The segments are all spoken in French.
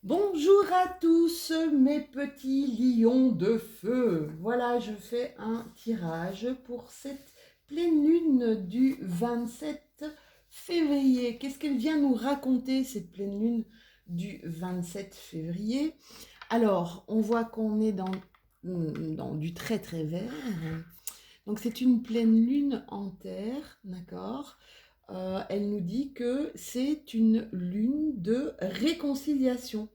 Bonjour à tous mes petits lions de feu. Voilà, je fais un tirage pour cette pleine lune du 27 février. Qu'est-ce qu'elle vient nous raconter, cette pleine lune du 27 février? Alors, on voit qu'on est dans du très très vert. Donc c'est une pleine lune en terre, d'accord? Elle nous dit que c'est une lune de réconciliation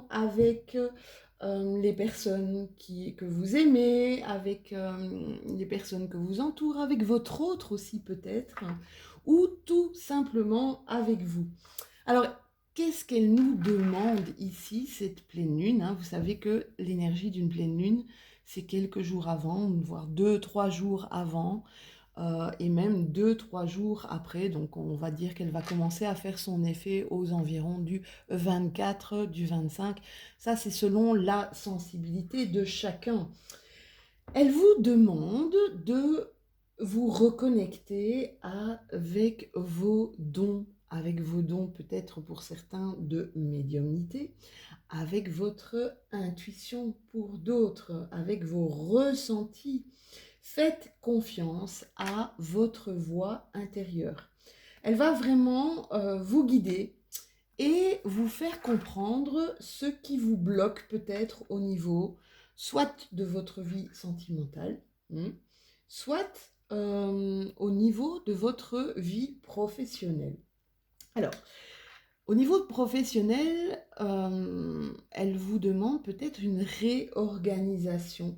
avec les personnes que vous aimez, avec les personnes que vous entourent, avec votre autre aussi peut-être, ou tout simplement avec vous. Alors, qu'est-ce qu'elle nous demande ici, cette pleine lune, hein? Vous savez que l'énergie d'une pleine lune, c'est quelques jours avant, voire 2, 3 jours avant, et même 2, 3 jours après. Donc, on va dire qu'elle va commencer à faire son effet aux environs du 24, du 25. Ça, c'est selon la sensibilité de chacun. Elle vous demande de vous reconnecter avec vos dons peut-être pour certains de médiumnité, avec votre intuition pour d'autres, avec vos ressentis. Faites confiance à votre voix intérieure. Elle va vraiment vous guider et vous faire comprendre ce qui vous bloque peut-être au niveau soit de votre vie sentimentale, soit au niveau de votre vie professionnelle. Alors, au niveau professionnel, elle vous demande peut-être une réorganisation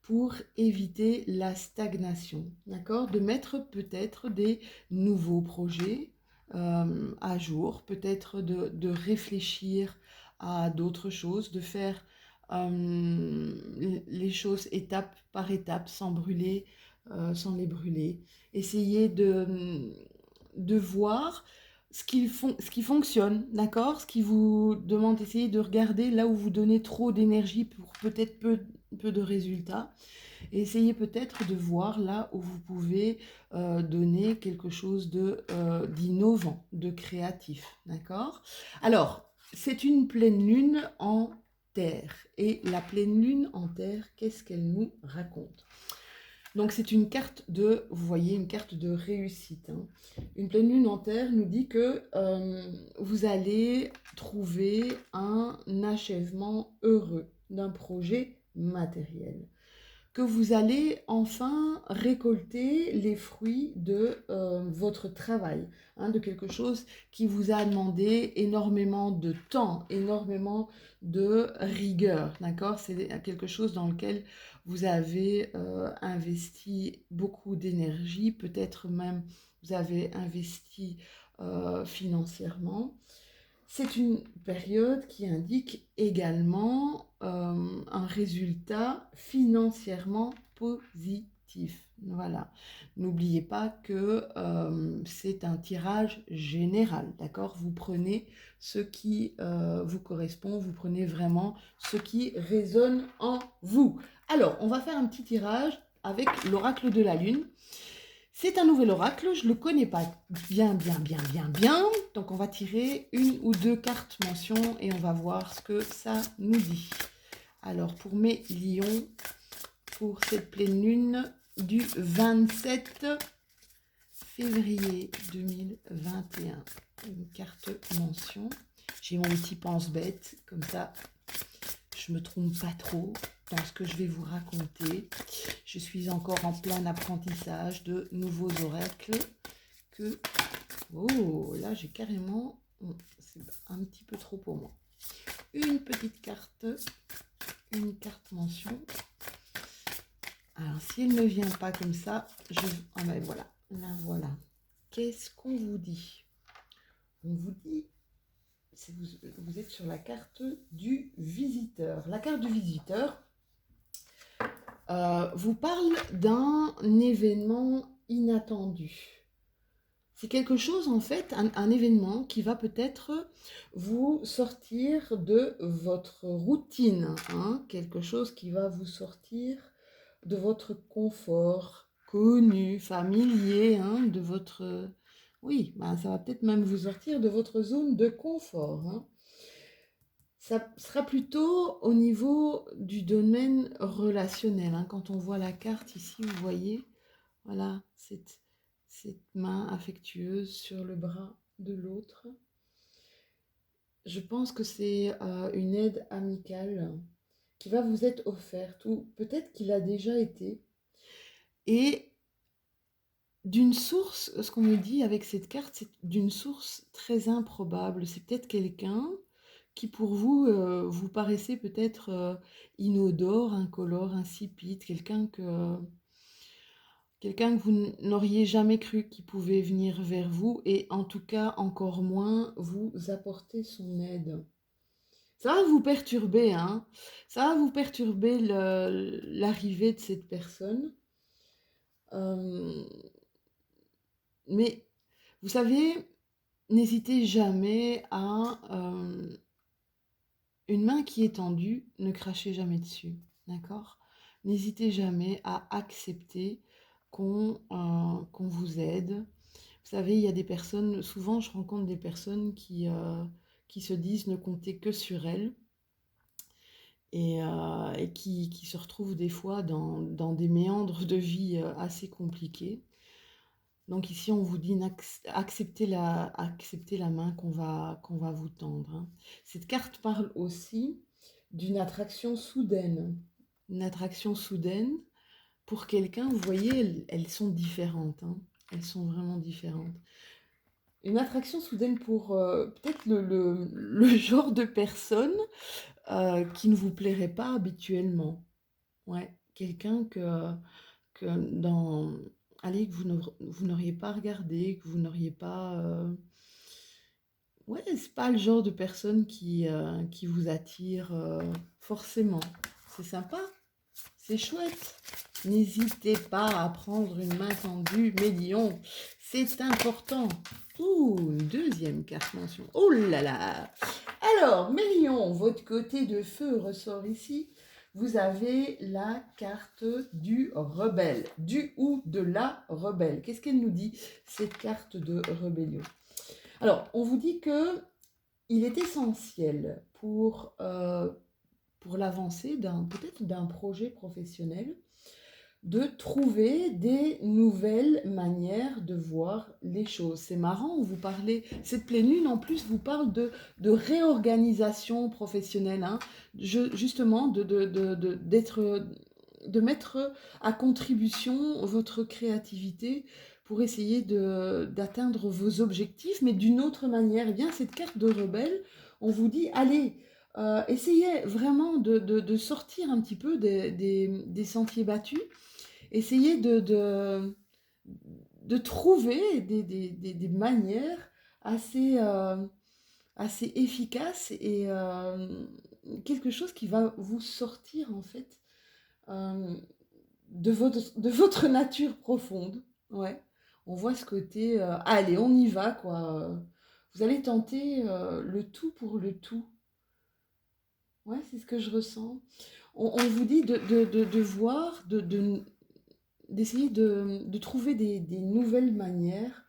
pour éviter la stagnation, d'accord? De mettre peut-être des nouveaux projets à jour, peut-être de réfléchir à d'autres choses, de faire les choses étape par étape, sans les brûler. Essayer de voir ce qui fonctionne, d'accord? Ce qui vous demande d'essayer de regarder là où vous donnez trop d'énergie pour peut-être peu de résultats. Et essayez peut-être de voir là où vous pouvez donner quelque chose d'innovant, de créatif, d'accord? Alors, c'est une pleine lune en terre. Et la pleine lune en terre, qu'est-ce qu'elle nous raconte? Donc c'est vous voyez, une carte de réussite, hein. Une pleine lune en terre nous dit que vous allez trouver un achèvement heureux d'un projet matériel, que vous allez enfin récolter les fruits de votre travail, hein, de quelque chose qui vous a demandé énormément de temps, énormément de rigueur, d'accord? C'est quelque chose dans lequel vous avez investi beaucoup d'énergie, peut-être même vous avez investi financièrement. C'est une période qui indique également un résultat financièrement positif. Voilà. N'oubliez pas que c'est un tirage général, d'accord? Vous prenez ce qui vous correspond, vous prenez vraiment ce qui résonne en vous. Alors, on va faire un petit tirage avec l'oracle de la Lune. C'est un nouvel oracle, je ne le connais pas bien. Donc on va tirer une ou deux cartes mention et on va voir ce que ça nous dit. Alors pour mes lions, pour cette pleine lune du 27 février 2021, une carte mention. J'ai mon petit pense-bête, comme ça je ne me trompe pas trop dans ce que je vais vous raconter. Je suis encore en plein apprentissage de nouveaux oracles que... Oh, là j'ai carrément... C'est un petit peu trop pour moi. Une petite carte, une carte mention. Alors si elle ne vient pas comme ça, ah ben voilà, là voilà. Qu'est-ce qu'on vous dit? On vous dit... Vous êtes sur la carte du visiteur. La carte du visiteur vous parle d'un événement inattendu. C'est quelque chose, en fait, un événement qui va peut-être vous sortir de votre routine, hein, quelque chose qui va vous sortir de votre confort connu, familier, hein, de votre... Oui, ben, ça va peut-être même vous sortir de votre zone de confort, hein. Ça sera plutôt au niveau du domaine relationnel, hein. Quand on voit la carte ici, vous voyez, voilà, cette main affectueuse sur le bras de l'autre. Je pense que c'est une aide amicale qui va vous être offerte, ou peut-être qu'il a déjà été. Et d'une source, ce qu'on me dit avec cette carte, c'est d'une source très improbable. C'est peut-être quelqu'un qui pour vous, vous paraissait peut-être inodore, incolore, insipide, quelqu'un que vous n'auriez jamais cru qui pouvait venir vers vous et en tout cas encore moins vous apporter son aide. Ça va vous perturber, hein. Ça va vous perturber l'arrivée de cette personne. Euh, mais vous savez, n'hésitez jamais à... une main qui est tendue, ne crachez jamais dessus, d'accord? N'hésitez jamais à accepter qu'on vous aide. Vous savez, il y a des personnes, souvent je rencontre des personnes qui se disent ne compter que sur elles et qui se retrouvent des fois dans des méandres de vie assez compliqués. Donc ici, on vous dit acceptez la main qu'on va vous tendre, hein. Cette carte parle aussi d'une attraction soudaine. Une attraction soudaine pour quelqu'un, vous voyez, elles sont différentes, hein. Elles sont vraiment différentes. Une attraction soudaine pour peut-être le genre de personne qui ne vous plairait pas habituellement. Ouais, quelqu'un que dans... Allez, que vous n'auriez pas regardé, que vous n'auriez pas... Ouais, c'est pas le genre de personne qui vous attire forcément. C'est sympa, c'est chouette. N'hésitez pas à prendre une main tendue, mes lions. C'est important. Ouh, une deuxième carte mention. Oh là là. Alors, mes lions, votre côté de feu ressort ici. Vous avez la carte du rebelle, du ou de la rebelle. Qu'est-ce qu'elle nous dit, cette carte de rébellion? Alors, on vous dit que il est essentiel pour l'avancée peut-être d'un projet professionnel de trouver des nouvelles manières de voir les choses. C'est marrant, vous parlez, cette pleine lune en plus vous parle de réorganisation professionnelle, hein, justement de mettre à contribution votre créativité pour essayer d'atteindre vos objectifs, mais d'une autre manière. Eh bien, cette carte de rebelle, on vous dit, allez, essayez vraiment de sortir un petit peu des sentiers battus. Essayez de trouver des manières assez, assez efficaces et quelque chose qui va vous sortir en fait euh, de votre nature profonde. Ouais. On voit ce côté, allez, on y va, quoi. Vous allez tenter le tout pour le tout. Ouais, c'est ce que je ressens. On vous dit de voir, d'essayer de trouver des nouvelles manières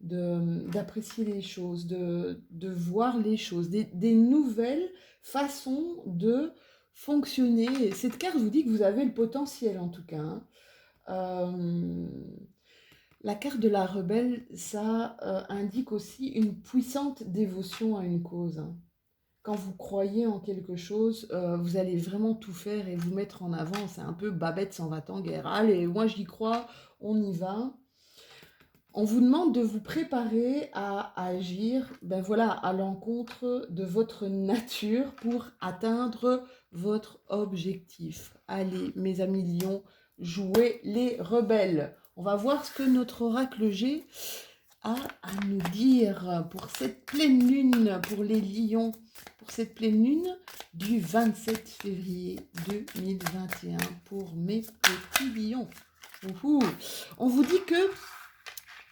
d'apprécier les choses, de voir les choses, des nouvelles façons de fonctionner. Cette carte vous dit que vous avez le potentiel en tout cas, hein. Euh, la carte de la rebelle, ça indique aussi une puissante dévotion à une cause, hein. Quand vous croyez en quelque chose, vous allez vraiment tout faire et vous mettre en avant. C'est un peu Babette s'en va en guerre. Allez, moi j'y crois, on y va. On vous demande de vous préparer à agir, ben voilà, à l'encontre de votre nature pour atteindre votre objectif. Allez, mes amis lions, jouez les rebelles. On va voir ce que notre oracle G a à nous dire pour cette pleine lune, pour les lions, pour cette pleine lune du 27 février 2021 pour mes petits lions. Ouhou. On vous dit que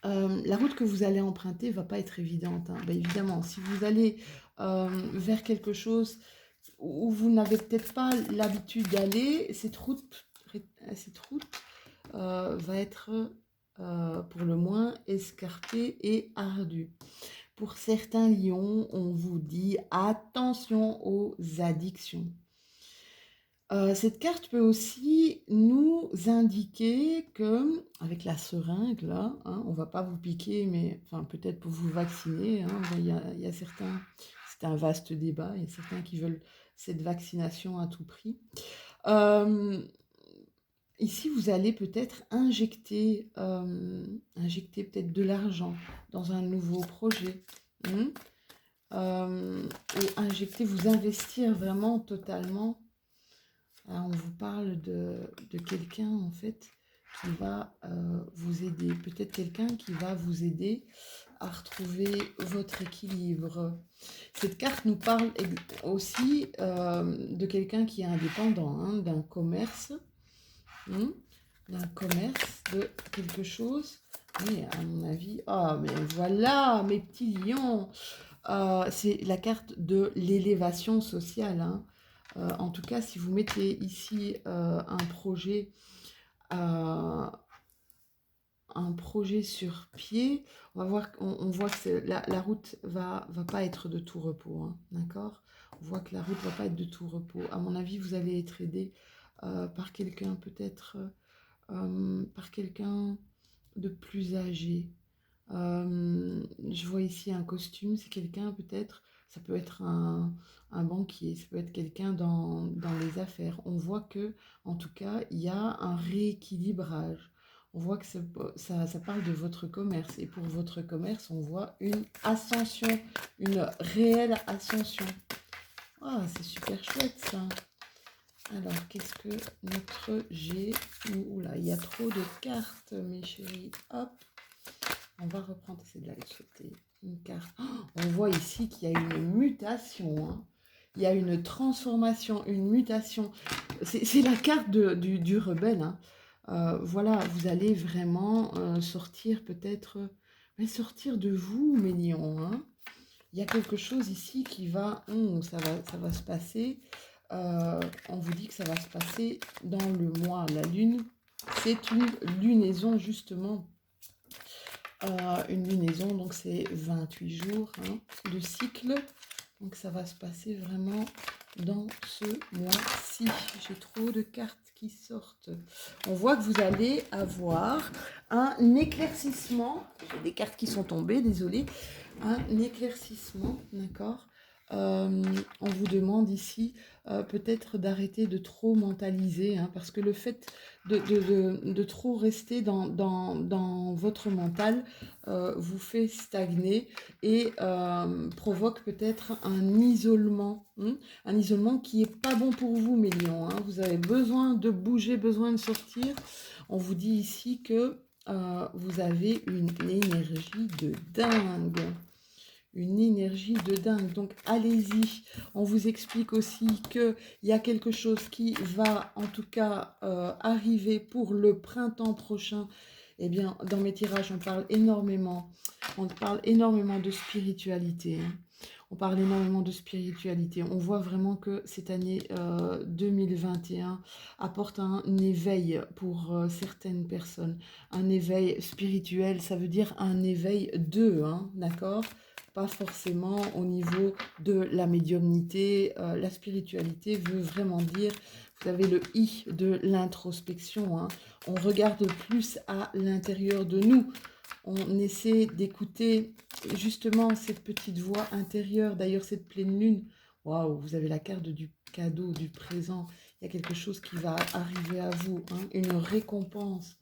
la route que vous allez emprunter va pas être évidente, hein. Ben évidemment, si vous allez vers quelque chose où vous n'avez peut-être pas l'habitude d'aller, cette route va être pour le moins escarpée et ardue. pour certains lions, on vous dit attention aux addictions. Cette carte peut aussi nous indiquer que, avec la seringue là, hein, on va pas vous piquer, mais enfin peut-être pour vous vacciner, hein, il y a certains, c'est un vaste débat, il y a certains qui veulent cette vaccination à tout prix. Euh, Ici, vous allez peut-être injecter peut-être de l'argent dans un nouveau projet. Hmm. Et injecter, vous investir vraiment totalement. On vous parle de quelqu'un en fait qui va vous aider. Peut-être quelqu'un qui va vous aider à retrouver votre équilibre. Cette carte nous parle aussi de quelqu'un qui est indépendant, hein, d'un commerce. D'un commerce, de quelque chose. Oui, à mon avis. Ah, mais voilà, mes petits lions. C'est la carte de l'élévation sociale, hein. En tout cas, si vous mettez ici euh, un projet sur pied, on va voir, on voit que la route va pas être de tout repos, hein, d'accord? On voit que la route va pas être de tout repos. À mon avis, vous allez être aidé par quelqu'un peut-être par quelqu'un de plus âgé. Je vois ici un costume, c'est quelqu'un peut-être, ça peut être un banquier, ça peut être quelqu'un dans les affaires. On voit que, en tout cas, il y a un rééquilibrage. On voit que ça parle de votre commerce. Et pour votre commerce, on voit une ascension, une réelle ascension. Ah, c'est super chouette ça. Alors, qu'est-ce que notre G... Oula, il y a trop de cartes, mes chéris. Hop, on va reprendre celle-là de côté. Une carte. Oh, on voit ici qu'il y a une mutation, hein. Il y a une transformation, une mutation. C'est la carte du rebelle, hein. Voilà, vous allez vraiment sortir peut-être... mais sortir de vous, mes lions, hein. Il y a quelque chose ici qui va... ça va se passer. On vous dit que ça va se passer dans le mois. La lune, c'est une lunaison justement. Une lunaison, donc c'est 28 jours, hein, de cycle. Donc ça va se passer vraiment dans ce mois-ci. J'ai trop de cartes qui sortent. On voit que vous allez avoir un éclaircissement. J'ai des cartes qui sont tombées, désolé. Un éclaircissement, d'accord. On vous demande ici peut-être d'arrêter de trop mentaliser, hein, parce que le fait de trop rester dans votre mental vous fait stagner et provoque peut-être un isolement, hein, un isolement qui n'est pas bon pour vous, mes lions, hein. Vous avez besoin de bouger, besoin de sortir. On vous dit ici que vous avez une énergie de dingue. Une énergie de dingue. Donc allez-y. On vous explique aussi qu'il y a quelque chose qui va en tout cas arriver pour le printemps prochain. Eh bien, dans mes tirages, on parle énormément de spiritualité, hein. On parle énormément de spiritualité. On voit vraiment que cette année 2021 apporte un éveil pour certaines personnes. Un éveil spirituel, ça veut dire un éveil hein, d'accord? Pas forcément au niveau de la médiumnité. La spiritualité veut vraiment dire, vous avez le I de l'introspection, hein. On regarde plus à l'intérieur de nous. On essaie d'écouter justement cette petite voix intérieure. D'ailleurs, cette pleine lune, waouh, vous avez la carte du cadeau, du présent. Il y a quelque chose qui va arriver à vous, hein, une récompense.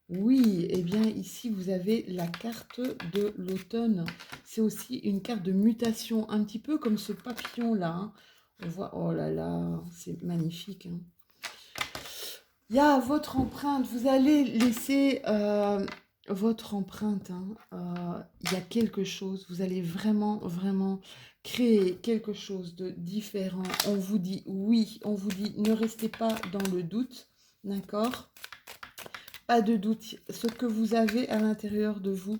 Oui, eh bien ici vous avez la carte de l'automne. C'est aussi une carte de mutation, un petit peu comme ce papillon-là, hein. On voit, oh là là, c'est magnifique, hein. Il y a votre empreinte, vous allez laisser votre empreinte, hein. Il y a quelque chose, vous allez vraiment, vraiment créer quelque chose de différent. On vous dit oui, on vous dit ne restez pas dans le doute, d'accord? Pas de doute, ce que vous avez à l'intérieur de vous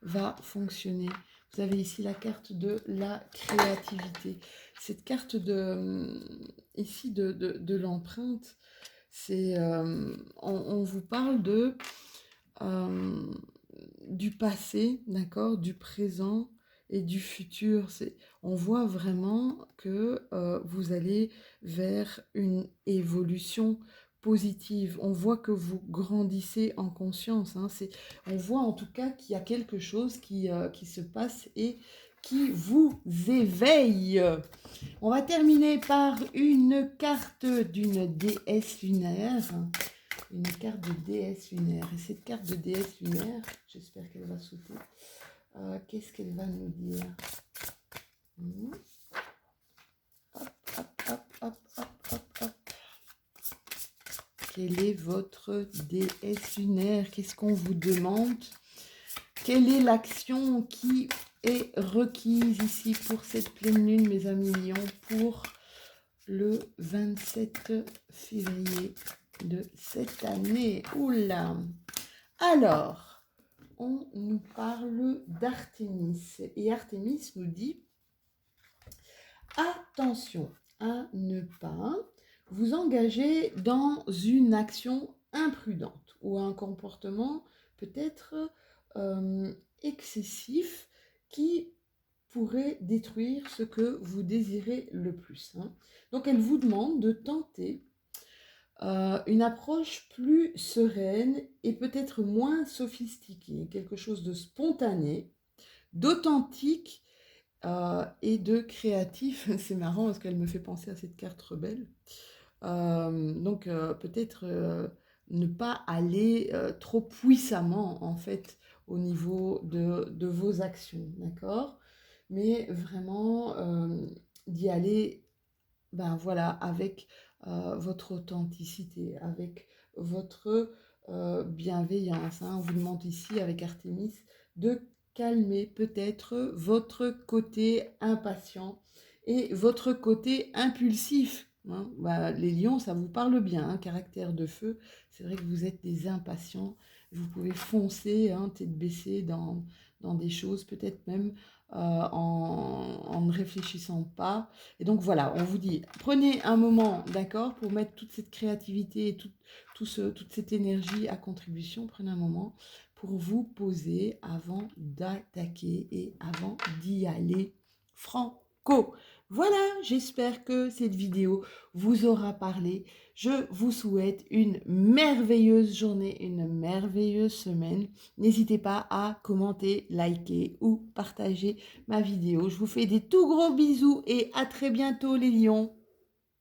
va fonctionner. Vous avez ici la carte de la créativité. Cette carte ici de l'empreinte, c'est on vous parle du passé, d'accord, du présent et du futur. On voit vraiment que vous allez vers une évolution positive. On voit que vous grandissez en conscience, hein. On voit en tout cas qu'il y a quelque chose qui se passe et qui vous éveille. On va terminer par une carte d'une déesse lunaire. Une carte de déesse lunaire. Et cette carte de déesse lunaire, j'espère qu'elle va sauter. Qu'est-ce qu'elle va nous dire? Hop, hop, hop, hop, hop, hop, hop. Quelle est votre déesse lunaire? Qu'est-ce qu'on vous demande? Quelle est l'action qui est requise ici pour cette pleine lune, mes amis lions, pour le 27 février de cette année? Oula! Alors, on nous parle d'Artémis. Et Artémis nous dit, attention à ne pas vous engager dans une action imprudente ou un comportement peut-être excessif qui pourrait détruire ce que vous désirez le plus, hein. Donc elle vous demande de tenter une approche plus sereine et peut-être moins sophistiquée, quelque chose de spontané, d'authentique et de créatif. C'est marrant parce qu'elle me fait penser à cette carte rebelle. Donc peut-être ne pas aller trop puissamment en fait au niveau de vos actions, d'accord? Mais vraiment d'y aller, ben voilà, avec votre authenticité, avec votre bienveillance, hein. On vous demande ici avec Artémis de calmer peut-être votre côté impatient et votre côté impulsif, hein. Bah, les lions, ça vous parle bien, hein, caractère de feu. C'est vrai que vous êtes des impatients. Vous pouvez foncer, hein, tête baissée dans des choses, peut-être même en ne réfléchissant pas. Et donc voilà, on vous dit, prenez un moment, d'accord, pour mettre toute cette créativité et toute cette énergie à contribution. Prenez un moment pour vous poser avant d'attaquer et avant d'y aller franco. Voilà, j'espère que cette vidéo vous aura parlé. Je vous souhaite une merveilleuse journée, une merveilleuse semaine. N'hésitez pas à commenter, liker ou partager ma vidéo. Je vous fais des tout gros bisous et à très bientôt les lions.